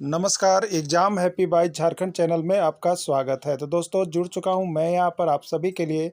नमस्कार, exam happy by Jharkhand channel में आपका स्वागत है। तो दोस्तों जुड़ चुका हूं मैं यहाँ पर आप सभी के लिए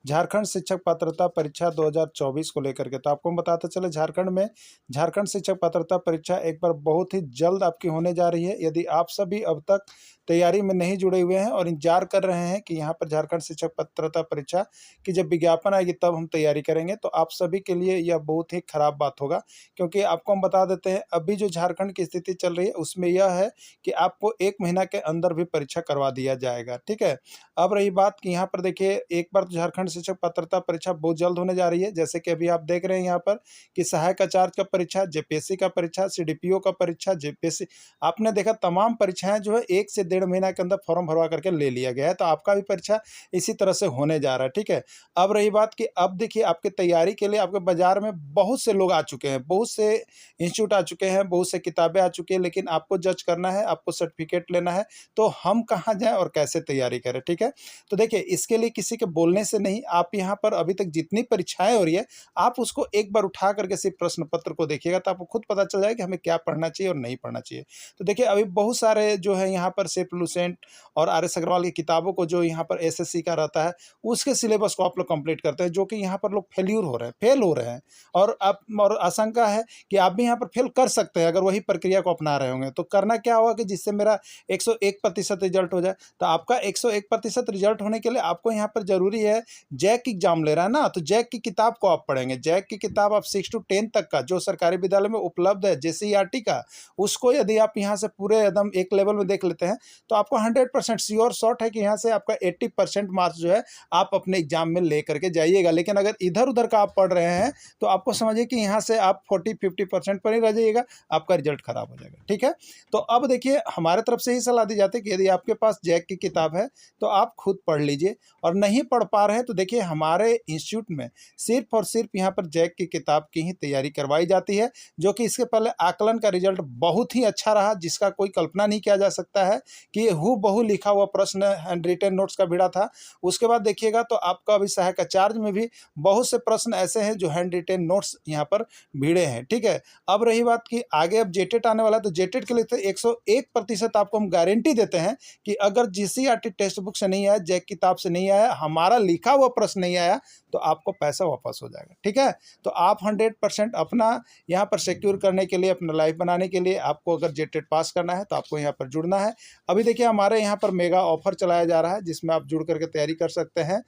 झारखंड शिक्षक पात्रता परीक्षा 2024 को लेकर के। तो आपको हम बताते चले झारखंड में झारखंड शिक्षक पात्रता परीक्षा एक बार बहुत ही जल्द आपकी होने जा रही है। यदि आप सभी अब तक तैयारी में नहीं जुड़े हुए हैं और इंतजार कर रहे हैं कि यहाँ पर झारखंड शिक्षक पात्रता परीक्षा की जब विज्ञापन आएगी तब हम तैयारी करेंगे, तो आप सभी के लिए यह बहुत ही खराब बात होगा। क्योंकि आपको हम बता देते हैं अभी जो झारखंड की स्थिति चल रही है उसमें यह है कि आपको 1 महीना के अंदर भी परीक्षा करवा दिया जाएगा, ठीक है। अब रही बात कि यहाँ पर देखिए एक बार तो झारखंड शिक्षक पात्रता परीक्षा बहुत जल्द होने जा रही है। जैसे कि अभी आप देख रहे हैं यहाँ पर कि सहायक आचार्य का परीक्षा, जेपीएससी का परीक्षा, सीडीपीओ का परीक्षा, जेपीएससी आपने देखा तमाम परीक्षाएं जो है 1 से डेढ़ महीना के अंदर फॉर्म भरवा करके ले लिया गया है। तो आपका भी परीक्षा इसी तरह से होने जा रहा है, ठीक है। अब रही बात कि अब देखिए आपकी तैयारी के लिए आपके बाजार में बहुत से लोग आ चुके हैं, बहुत से इंस्टीट्यूट आ चुके हैं, बहुत से किताबें आ चुकी हैं, लेकिन आपको जज करना है, आपको सर्टिफिकेट लेना है, तो हम कहाँ जाएँ और कैसे तैयारी करें, ठीक है। तो देखिए इसके लिए किसी के बोलने से नहीं, आप यहाँ पर अभी तक जितनी परीक्षाएँ हो रही है, आप उसको एक बार उठा करके सिर्फ प्रश्न पत्र को देखिएगा तो आपको खुद पता चल जाएगा कि हमें क्या पढ़ना चाहिए और नहीं पढ़ना चाहिए। तो देखिए अभी बहुत सारे जो है यहाँ पर सेफ लुसेंट और आर.एस. अग्रवाल की किताबों को जो यहाँ पर एसएससी का रहता है, उसके सिलेबस को आप लोग कंप्लीट करते हैं, जो कि यहाँ पर लोग फेल हो रहे हैं और आप और आशंका है कि आप भी यहाँ पर फेल कर सकते हैं अगर वही प्रक्रिया को अपना रहे होंगे। तो करना क्या होगा कि जिससे मेरा 101% रिजल्ट हो जाए। तो आपका 101% रिजल्ट होने के लिए आपको यहाँ पर ज़रूरी है, जैक एग्जाम ले रहा है ना, तो जैक की किताब को आप पढ़ेंगे। जैक की किताब आप 6 to 10 तक का जो सरकारी विद्यालय में उपलब्ध है, जेसीईआरटी का, उसको यदि आप यहाँ से पूरे एकदम एक लेवल में देख लेते हैं तो आपको 100% श्योर शॉट है कि यहाँ से आपका 80% मार्क्स जो है आप अपने एग्जाम में ले करके जाइएगा। लेकिन अगर इधर उधर का आप पढ़ रहे हैं तो आपको समझिए कि यहाँ से आप 40-50% पर ही रह जाइएगा, आपका रिजल्ट खराब हो जाएगा, ठीक है। तो अब देखिए हमारे तरफ से ही सलाह दी जाती है कि यदि आपके पास जैक की किताब है तो आप खुद पढ़ लीजिए, और नहीं पढ़ पा रहे हैं तो देखिए हमारे इंस्टीट्यूट में सिर्फ और सिर्फ यहाँ पर जैक की किताब की ही तैयारी करवाई जाती है, जो कि इसके पहले आकलन का रिजल्ट बहुत ही अच्छा रहा, जिसका कोई कल्पना नहीं किया जा सकता है कि हूबहू लिखा हुआ प्रश्न हैंड रिटेन नोट्स का भिड़ा था। उसके बाद देखिएगा तो आपका अभी सहायक आचार्य में भी बहुत से प्रश्न ऐसे हैं जो हैंड रिटेन नोट्स यहाँ पर भिड़े हैं, ठीक है। अब रही बात कि आगे अब जेटेट आने वाला है, तो जेटेट के लिए तो 101% आपको हम गारंटी देते हैं कि अगर जीसीईआरटी टेक्स्ट बुक से नहीं आया, जैक किताब से नहीं आया, हमारा लिखा हुआ प्रश्न नहीं आया, तो आपको पैसा वापस हो जाएगा, ठीक है। तो आप 100% अपना यहाँ पर सिक्योर करने के लिए, अपना लाइफ बनाने के लिए आपको अगर जेटेट पास करना है तो आपको यहाँ पर जुड़ना है। अभी देखिए हमारे यहाँ पर मेगा ऑफर चलाया जा रहा है जिसमें आप जुड़ करके तैयारी कर सकते हैं।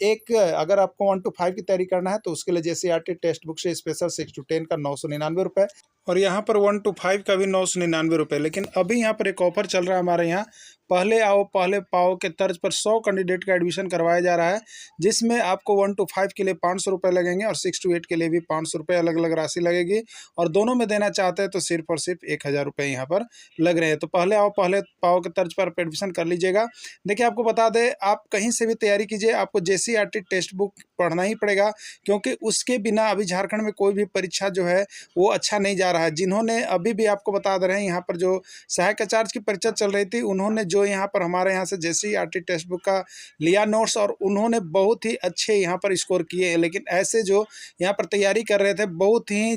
एक अगर आपको 1 to 5 की तैयारी करना है तो उसके लिए जेसीईआरटी टेक्स्ट बुक से स्पेशल 6 to 10 का 999 रुपये, और यहाँ पर 1 to 5 का भी 999 रुपये। लेकिन अभी यहाँ पर एक ऑफर चल रहा है हमारे यहाँ, पहले आओ पहले पाओ के तर्ज पर 100 कैंडिडेट का एडमिशन करवाया जा रहा है, जिसमें आपको 1 to 5 के लिए 500 रुपये लगेंगे और 6 to 8 के लिए भी 500 रुपये अलग अलग राशि लगेगी, और दोनों में देना चाहते हैं तो सिर्फ और सिर्फ 1000 रुपये यहाँ पर लग रहे हैं। तो पहले आओ पहले पाओ के तर्ज पर एडमिशन कर लीजिएगा। देखिए आपको बता दें, आप कहीं से भी तैयारी कीजिए, आपको जेसीईआरटी टेक्स्ट बुक पढ़ना ही पड़ेगा, क्योंकि उसके बिना अभी झारखंड में कोई भी परीक्षा जो है वो अच्छा नहीं जा रहा है। जिन्होंने अभी भी आपको बता दे रहे हैं यहाँ पर जो सहायक आचार्य की परीक्षा चल रही थी, उन्होंने जो यहाँ पर हमारे यहाँ से जेसीईआरटी टेक्स्ट बुक का लिया नोट्स, और उन्होंने बहुत ही अच्छे यहाँ पर स्कोर किए हैं। लेकिन ऐसे जो यहाँ पर तैयारी कर रहे थे बहुत ही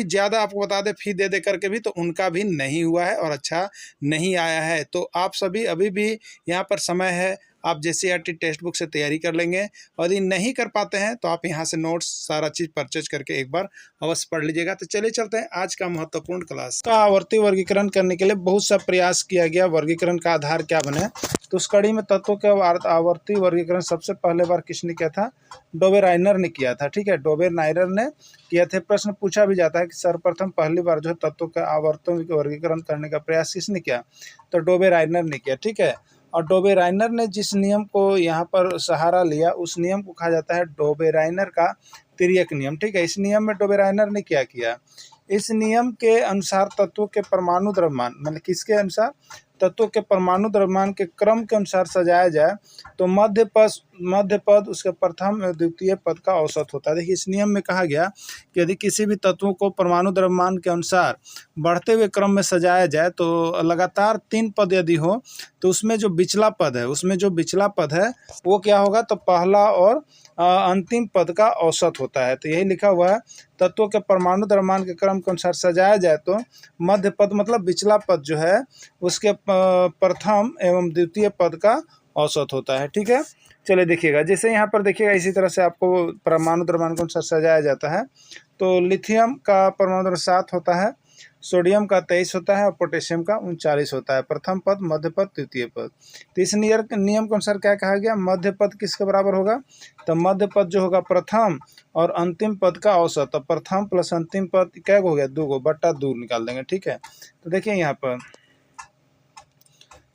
ज़्यादा आपको बता दें फी दे करके भी, तो उनका भी नहीं हुआ है और अच्छा नहीं आया है। तो आप सभी अभी भी यहाँ पर समय है, आप जेसीईआरटी टेक्स्ट बुक से तैयारी कर लेंगे, और यदि नहीं कर पाते हैं तो आप यहाँ से नोट्स सारा चीज़ परचेज करके एक बार अवश्य पढ़ लीजिएगा। तो चलिए चलते हैं आज का महत्वपूर्ण क्लास का। आवर्ती वर्गीकरण करने के लिए बहुत सा प्रयास किया गया, वर्गीकरण का आधार क्या बने, तो उस कड़ी में तत्वों के आवर्ती वर्गीकरण सबसे पहले बार किसने किया था? डोबेराइनर ने किया था, ठीक है, डोबेराइनर ने किया था। प्रश्न पूछा भी जाता है कि सर्वप्रथम पहली बार जो तत्वों के आवर्तों के वर्गीकरण करने का प्रयास किसने किया? तो डोबेराइनर ने किया, ठीक है। और डोबेराइनर ने जिस नियम को यहाँ पर सहारा लिया उस नियम को कहा जाता है डोबेराइनर का तिर्यक नियम, ठीक है। इस नियम में डोबेराइनर ने क्या किया? इस नियम के अनुसार तत्वों के परमाणु द्रव्यमान, मतलब किसके अनुसार? तत्वों के परमाणु द्रव्यमान के क्रम के अनुसार सजाया जाए तो मध्य पद उसके प्रथम और द्वितीय पद का औसत होता है। देखिए इस नियम में कहा गया कि यदि किसी भी तत्वों को परमाणु द्रव्यमान के अनुसार बढ़ते हुए क्रम में सजाया जाए तो लगातार 3 पद यदि हो तो उसमें जो बिचला पद है वो क्या होगा? तो पहला और अंतिम पद का औसत होता है। तो यही लिखा हुआ है तत्वों के परमाणु द्रव्यमान के क्रम के अनुसार सजाया जाए तो मध्य पद मतलब पिछला पद जो है उसके प्रथम एवं द्वितीय पद का औसत होता है। ठीक है, चलिए देखिएगा, जैसे यहाँ पर देखिएगा इसी तरह से आपको परमाणु द्रव्यमान के अनुसार सजाया जाता है। तो लिथियम का परमाणु द्रव्यमान 7 होता है, सोडियम का 23 होता है और पोटेशियम का 39 होता है। प्रथम पद, मध्य पद, तृतीय पद। तो इस नियम के अनुसार क्या कहा गया, मध्य पद किसके बराबर होगा, तो मध्य पद जो होगा प्रथम और अंतिम पद का औसत। तो प्रथम प्लस अंतिम पद क्या हो गया, 2 बट्टा 2 निकाल देंगे। ठीक है, तो देखिए यहाँ पर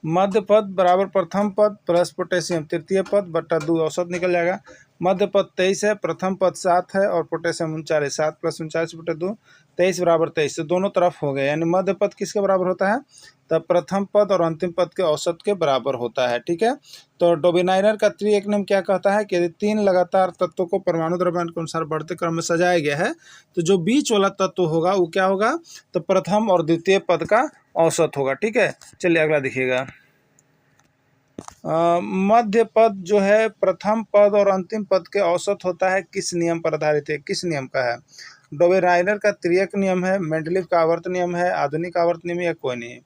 मध्य पद बराबर प्रथम पद प्लस पोटेशियम तृतीय पद बट्टा 2 औसत निकल जाएगा। मध्य पद 23 है, प्रथम पद 7 है और पोटेशियम 39, 7 प्लस 39 बटे 2 23 बराबर 23, तो दोनों तरफ हो गए। यानी मध्य पद किसके बराबर होता है, तब प्रथम पद और अंतिम पद के औसत के बराबर होता है। ठीक है, तो डोबेनाइनर का त्रिएक नियम क्या कहता है कि यदि 3 लगातार तत्वों को परमाणु द्रव्यमान के अनुसार बढ़ते क्रम में सजाया गया है तो जो बीच वाला तत्व होगा वो क्या होगा, तो प्रथम और द्वितीय पद का औसत होगा। ठीक है, चलिए अगला देखिएगा। मध्य पद जो है प्रथम पद और अंतिम पद के औसत होता है, किस नियम पर आधारित है, किस नियम का है, डोबेनाइनर का त्रिएक नियम है, मेंडलीव का आवर्त नियम है, आधुनिक आवर्त नियम या कोई नहीं।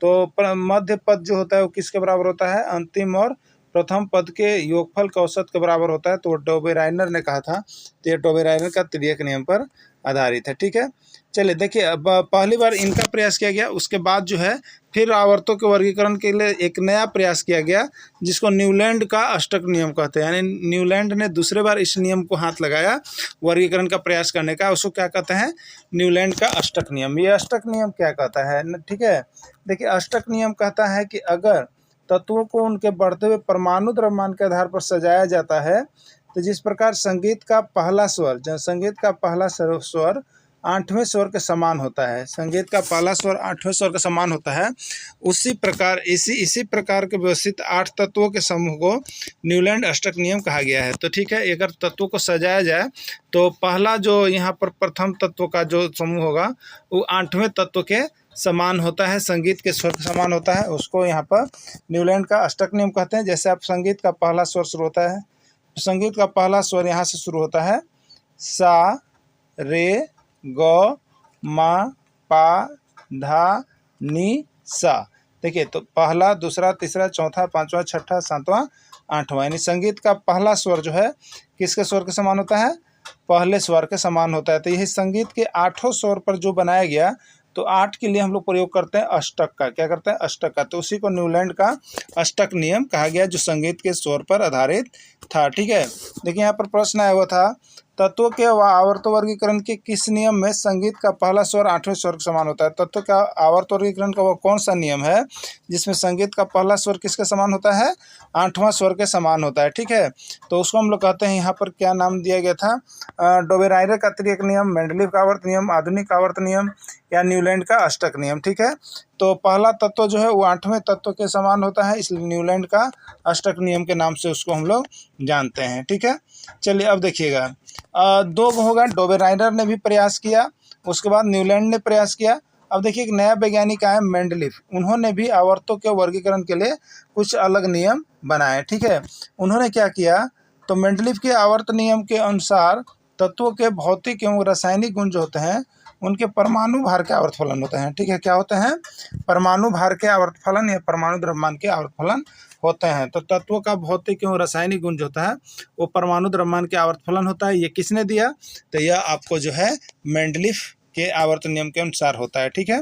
तो मध्य पद जो होता है वो किसके बराबर होता है, अंतिम और प्रथम पद के योगफल के औसत के बराबर होता है। तो डोबेनाइनर ने कहा था, तो ये डोबेनाइनर का त्रिएक नियम पर आधारित है। ठीक है, चलिए देखिए, अब पहली बार इनका प्रयास किया गया, उसके बाद जो है फिर आवर्तों के वर्गीकरण के लिए एक नया प्रयास किया गया जिसको न्यूलैंड का अष्टक नियम कहते हैं। यानी न्यूलैंड ने दूसरे बार इस नियम को हाथ लगाया वर्गीकरण का प्रयास करने का, उसको क्या कहते हैं, न्यूलैंड का अष्टक नियम। ये अष्टक नियम क्या कहता है, ठीक है, देखिए अष्टक नियम कहता है कि अगर तत्वों को उनके बढ़ते हुए परमाणु द्रव्यमान के आधार पर सजाया जाता है तो जिस प्रकार संगीत का पहला स्वर, संगीत का पहला स्वर 8वें स्वर के समान होता है, संगीत का पहला स्वर 8वें स्वर के समान होता है, उसी प्रकार इसी प्रकार के व्यवस्थित 8 तत्वों के समूह को न्यूलैंड अष्टक नियम कहा गया है। तो ठीक है, अगर तत्वों को सजाया जाए तो पहला जो यहाँ पर प्रथम तत्व का जो समूह होगा वो 8वें तत्व के समान होता है, संगीत के स्वर के समान होता है, उसको यहाँ पर न्यूलैंड का अष्टक नियम कहते हैं। जैसे आप संगीत का पहला स्वर शुरू होता है, संगीत का पहला स्वर यहाँ से शुरू होता है, सा रे ग मा पा धा नी सा। देखिए, तो पहला, दूसरा, तीसरा, चौथा, पांचवा, छठा, सातवां, आठवां, यानी संगीत का पहला स्वर जो है किसके स्वर के समान होता है, पहले स्वर के समान होता है। तो यही संगीत के 8 स्वर पर जो बनाया गया, तो 8 के लिए हम लोग प्रयोग करते हैं अष्टक का, क्या करते हैं, अष्टक का। तो उसी को न्यूलैंड का अष्टक नियम कहा गया जो संगीत के स्वर पर आधारित था। ठीक है, देखिए यहाँ पर प्रश्न आया हुआ था, तत्वों के आवर्त वर्गीकरण के किस नियम में संगीत का पहला स्वर 8वें स्वर के समान होता है। तत्वों का आवर्त वर्गीकरण का वो कौन सा नियम है जिसमें संगीत का पहला स्वर किसके समान होता है, 8वां स्वर के समान होता है। ठीक है, तो उसको हम लोग कहते हैं, यहाँ पर क्या नाम दिया गया था, डोबेनाइनर का त्रिएक नियम, मेंडलीव का आवर्त नियम, आधुनिक आवर्त नियम या न्यूलैंड का अष्टक नियम। ठीक है, तो पहला तत्व जो है वो 8वें तत्व के समान होता है, इसलिए न्यूलैंड का अष्टक नियम के नाम से उसको हम लोग जानते हैं। ठीक है, चलिए अब देखिएगा, 2 होगा, डोबेनाइनर ने भी प्रयास किया, उसके बाद न्यूलैंड ने प्रयास किया। अब देखिए, एक नया वैज्ञानिक आया मेंडलीव, उन्होंने भी आवर्तों के वर्गीकरण के लिए कुछ अलग नियम बनाए। ठीक है, उन्होंने क्या किया, तो मेंडलीव के आवर्त नियम के अनुसार तत्वों के भौतिक एवं रासायनिक गुण जो होते हैं उनके परमाणु भार के आवर्त फलन होते हैं। ठीक है, क्या होते हैं, परमाणु भार के आवर्त फलन या परमाणु द्रव्यमान के आवर्त फलन होते हैं। तो तत्वों का भौतिक एवं रासायनिक गुण जो होता है वो परमाणु द्रव्यमान के आवर्त फलन होता है। ये किसने दिया, तो यह आपको जो है मेंडलीव के आवर्त नियम के अनुसार होता है। ठीक है,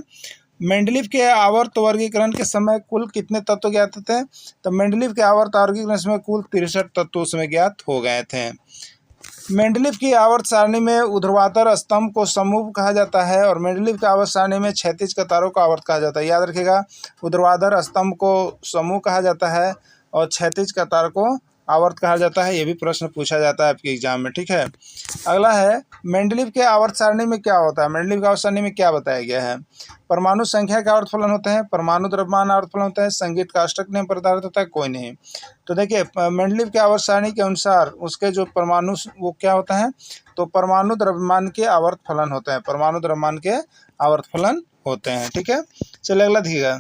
मेंडलीव के आवर्त वर्गीकरण के समय कुल कितने तत्व ज्ञात थे, तो मेंडलीव के आवर्त वर्गीकरण में कुल 63 तत्व उसमें ज्ञात हो गए थे। मेंडलीव की आवर्त सारणी में ऊर्ध्वाधर स्तंभ को समूह कहा जाता है और मेंडलीव की आवर्त सारणी में क्षैतिज कतारों को आवर्त कहा जाता है। याद रखिएगा, ऊर्ध्वाधर स्तंभ को समूह कहा जाता है और क्षैतिज कतार को आवर्त कहा जाता है। ये भी प्रश्न पूछा जाता है आपके एग्जाम में। ठीक है, अगला है, मेंडलीव के आवर्त सारणी में क्या होता है, मेंडलीव की आवर्त सारणी में क्या बताया गया है, परमाणु संख्या के आवर्त फलन होते हैं, परमाणु द्रव्यमान आवर्त फलन होता है, संगीत का अष्टक नियम पर आधारित होता है, कोई नहीं। तो देखिए, मेंडलीव के आवर्त सारणी के अनुसार उसके जो परमाणु वो क्या होता है, तो परमाणु द्रव्यमान के आवर्त फलन होते हैं, परमाणु द्रव्यमान के आवर्त फलन होते हैं। ठीक है, चलिए अगला देखिएगा,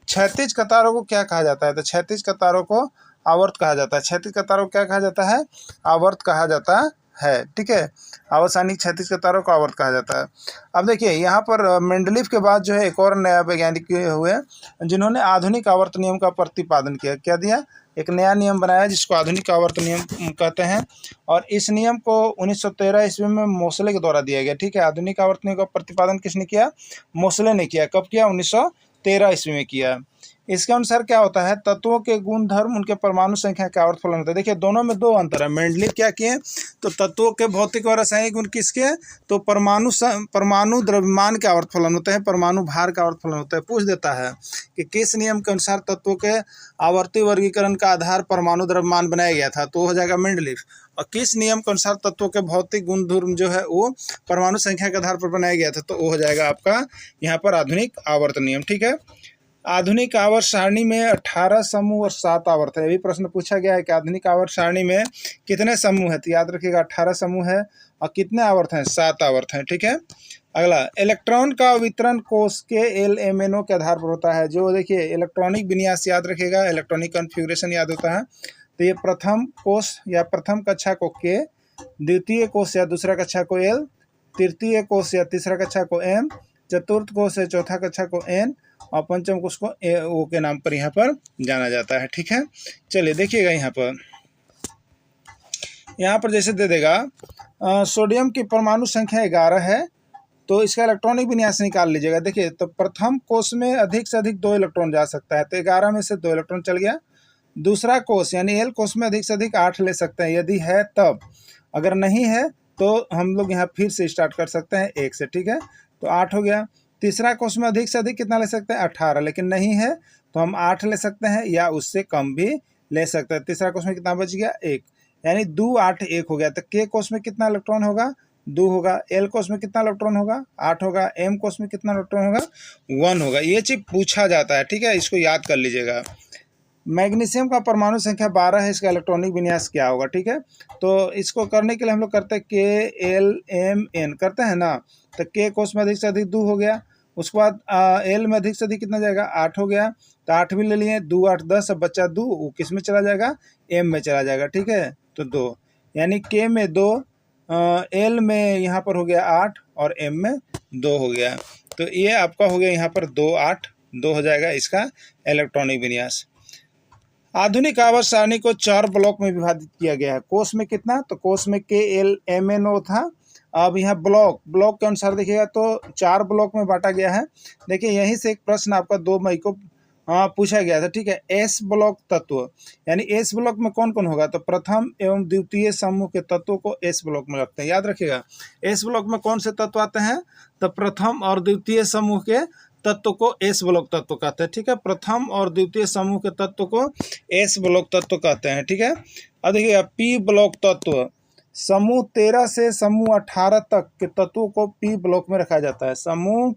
क्षैतिज कतारों को क्या कहा जाता है, तो क्षैतिज कतारों को आवर्त कहा जाता है। क्षैतिज कतारों को क्या कहा जाता है, आवर्त कहा जाता है, ठीक है। आवर्त 36 के तारों को आवर्त कहा जाता है। अब देखिए यहाँ पर मेंडलीफ के बाद जो है एक और नया वैज्ञानिक हुए जिन्होंने आधुनिक आवर्त नियम का प्रतिपादन किया। क्या दिया? एक नया नियम बनाया जिसको आधुनिक आवर्त नियम कहते हैं, और इस नियम को 1913 ईस्वी में मोसले के द्वारा दिया गया, ठीक है। आधुनिक आवर्त नियम का प्रतिपादन किसने किया? मोसले ने किया। कब किया? 1913 ईस्वी में किया। इसके अनुसार क्या होता है? तत्वों के गुण धर्म उनके परमाणु संख्या के आवर्त फलन होता है। देखिए दोनों में दो अंतर है। मेंडलीफ क्या किए? तो तत्वों के भौतिक और रासायनिक गुण किसके हैं? तो परमाणु द्रव्यमान के आवर्त फलन होते हैं, परमाणु भार का आवर्त फलन होता है। पूछ देता है कि किस नियम के अनुसार तत्वों के आवर्ती वर्गीकरण का आधार परमाणु द्रव्यमान बनाया गया था, तो हो जाएगा मेंडलीफ। और किस नियम के अनुसार तत्वों के भौतिक गुण धर्म जो है वो परमाणु संख्या के आधार पर बनाया गया था, तो वो हो जाएगा आपका यहाँ पर आधुनिक आवर्त नियम, ठीक है। आधुनिक आवर्त सारणी में 18 समूह और 7 आवर्त है। अभी प्रश्न पूछा गया है कि आधुनिक आवर्त सारणी में कितने समूह है, तो याद रखिएगा 18 समूह है और कितने आवर्त हैं? 7 आवर्त हैं, ठीक है। अगला, इलेक्ट्रॉन का वितरण कोष के LMNO के आधार पर होता है। जो देखिए इलेक्ट्रॉनिक विन्यास याद रखिएगा, इलेक्ट्रॉनिक कॉन्फ़िगरेशन याद होता है। तो ये प्रथम कोष या प्रथम कक्षा को K, द्वितीय कोष या दूसरा कक्षा को L, तृतीय कोष या तीसरा कक्षा को M, चतुर्थ कोष या चौथा कक्षा को N और पंचम कोष को O के नाम पर यहाँ पर जाना जाता है, ठीक है। चलिए देखिएगा यहाँ पर जैसे दे देगा सोडियम की परमाणु संख्या 11 है, तो इसका इलेक्ट्रॉनिक विन्यास निकाल लीजिएगा। देखिए तो प्रथम कोष में अधिक से अधिक 2 इलेक्ट्रॉन जा सकता है, तो 11 में से 2 इलेक्ट्रॉन चल गया। दूसरा कोष यानी L कोष में अधिक से अधिक 8 ले सकते हैं यदि है तब, अगर नहीं है तो हम लोग यहाँ फिर से स्टार्ट कर सकते हैं 1 से, ठीक है। तो 8 हो गया। तीसरा कोष में अधिक से अधिक कितना ले सकते हैं? 18, लेकिन नहीं है तो हम 8 ले सकते हैं या उससे कम भी ले सकते हैं। तीसरा कोष में कितना बच गया? 1, यानी 2 8 1 हो गया। तो K कोष में कितना इलेक्ट्रॉन होगा? 2 होगा। L कोष में कितना इलेक्ट्रॉन होगा? 8 होगा। M कोष में कितना इलेक्ट्रॉन होगा? 1 होगा। ये चीज पूछा जाता है, ठीक है, इसको याद कर लीजिएगा। मैग्नीशियम का परमाणु संख्या 12 है, इसका इलेक्ट्रॉनिक विन्यास क्या होगा, ठीक है। तो इसको करने के लिए हम लोग करते हैं KLMN करते हैं ना, तो K कोष में अधिक से अधिक 2 हो गया। उसके बाद L में अधिक से अधिक कितना जाएगा? 8 हो गया, तो 8 भी ले लिए। 2 8 10, अब बच्चा 2 वो किस में चला जाएगा? M में चला जाएगा, ठीक है। तो 2 यानी K में 2, L में यहाँ पर हो गया 8 और M में 2 हो गया। तो ये आपका हो गया यहाँ पर 2 8 2 हो जाएगा इसका इलेक्ट्रॉनिक विन्यास। आधुनिक आवर्त सारणी को 4 ब्लॉक में विभाजित किया गया है। कोष में कितना? तो कोष में KLMNO था। अब यहाँ ब्लॉक के अनुसार देखिएगा तो 4 ब्लॉक में बांटा गया है। देखिए यहीं से एक प्रश्न आपका 2 मई को पूछा गया था, ठीक है। S ब्लॉक तत्व यानी S ब्लॉक में कौन कौन होगा? तो प्रथम एवं द्वितीय समूह के तत्वों को S ब्लॉक में रखते हैं। याद रखिएगा S ब्लॉक में कौन से तत्व आते हैं? तो प्रथम और द्वितीय समूह के तत्व को S ब्लॉक तत्व कहते हैं, ठीक है। प्रथम और द्वितीय समूह के तत्व को S ब्लॉक तत्व कहते हैं, ठीक है। अब देखिएगा P ब्लॉक तत्व, समूह 13 से समूह 18 तक के तत्वों को P ब्लॉक में रखा जाता है। समूह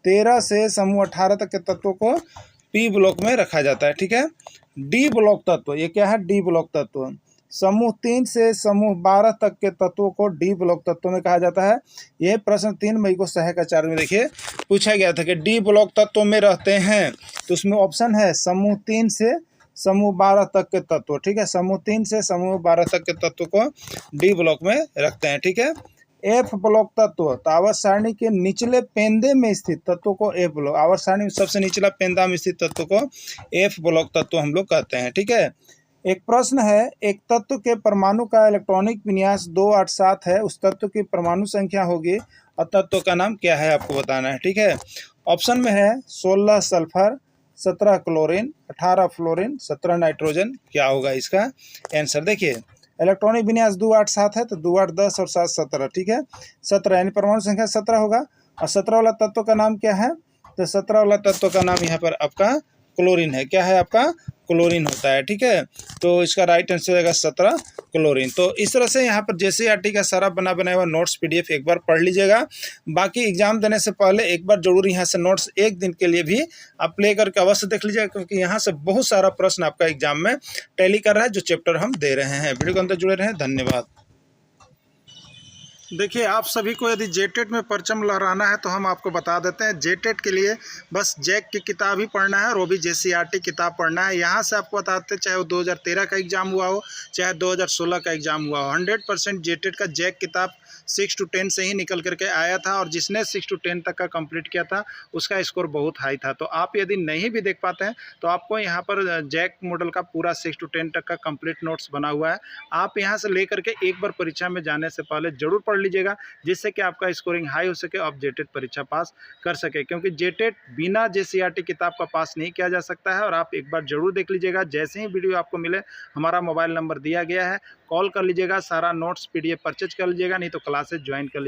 13 से समूह 18 तक के तत्वों को P ब्लॉक में रखा जाता है, ठीक है। D ब्लॉक तत्व, ये क्या है? D ब्लॉक तत्व, समूह 3 से समूह 12 तक के तत्वों को D ब्लॉक तत्व में कहा जाता है। यह प्रश्न 3 मई को सहायक आचार्य में देखिए पूछा गया था कि D ब्लॉक तत्व में रहते हैं, तो उसमें ऑप्शन है समूह 3 से समूह 12 तक के तत्व, ठीक है। समूह 3 से समूह 12 तक के तत्व को D ब्लॉक में रखते हैं, ठीक है। F ब्लॉक तत्व, तो आवर्त सारणी के निचले पेंदे में स्थित तत्व को F ब्लॉक, आवर्त सारणी में सबसे निचला पेंदा में स्थित तत्व को F ब्लॉक तत्व हम लोग कहते हैं, ठीक है। एक प्रश्न है, एक तत्व के परमाणु का इलेक्ट्रॉनिक विन्यास 2 8 7 है, उस तत्व की परमाणु संख्या होगी और तत्व का नाम क्या है आपको बताना है, ठीक है। ऑप्शन में है 16 सल्फर, 17 क्लोरीन, 18 फ्लोरीन, 17 नाइट्रोजन। क्या होगा इसका आंसर? देखिए इलेक्ट्रॉनिक विन्यास 2 8 7 है, तो 2 8 10 और 7 17, ठीक है। 17 यानी परमाणु संख्या 17 होगा। और 17 वाला तत्व का नाम क्या है? तो 17 वाला तत्व का नाम यहाँ पर आपका क्लोरीन है। क्या है आपका? क्लोरीन होता है, ठीक है। तो इसका राइट आंसर होगा 17 क्लोरीन। तो इस तरह से यहाँ पर JCERT का सारा बनाया हुआ नोट्स PDF एक बार पढ़ लीजिएगा। बाकी एग्जाम देने से पहले एक बार जरूर यहाँ से नोट्स एक दिन के लिए भी आप प्ले करके अवश्य देख लीजिएगा, क्योंकि यहाँ से बहुत सारा प्रश्न आपका एग्जाम में टैली कर रहा है जो चैप्टर हम दे रहे हैं। वीडियो के अंदर जुड़े रहें। धन्यवाद। देखिए, आप सभी को यदि जेटेट में परचम लहराना है तो हम आपको बता देते हैं। जेटेट के लिए बस जैक की किताब ही पढ़ना है और वो भी जेसीईआरटी किताब पढ़ना है। यहाँ से आपको बताते हैं, चाहे वो 2013 का एग्ज़ाम हुआ हो, चाहे 2016 का एग्ज़ाम हुआ हो, 100% जेटेट का जैक किताब 6 to 10 से ही निकल करके आया था और जिसने 6 to 10 तक का कंप्लीट किया था उसका स्कोर बहुत हाई था। तो आप यदि नहीं भी देख पाते हैं तो आपको यहाँ पर जैक मॉडल का पूरा 6 to 10 तक का कंप्लीट नोट्स बना हुआ है। आप यहाँ से लेकर के एक बार परीक्षा में जाने से पहले ज़रूर पढ़ लीजिएगा, जिससे कि आपका स्कोरिंग हाई हो सके, आप जेटेट परीक्षा पास कर सके। क्योंकि जेटेट बिना जेसीईआरटी किताब का पास नहीं किया जा सकता है। और आप एक बार ज़रूर देख लीजिएगा। जैसे ही वीडियो आपको मिले, हमारा मोबाइल नंबर दिया गया है, कॉल कर लीजिएगा, सारा नोट्स पीडीएफ परचेज कर लीजिएगा, नहीं तो क्लासेज ज्वाइन कर लीजिएगा।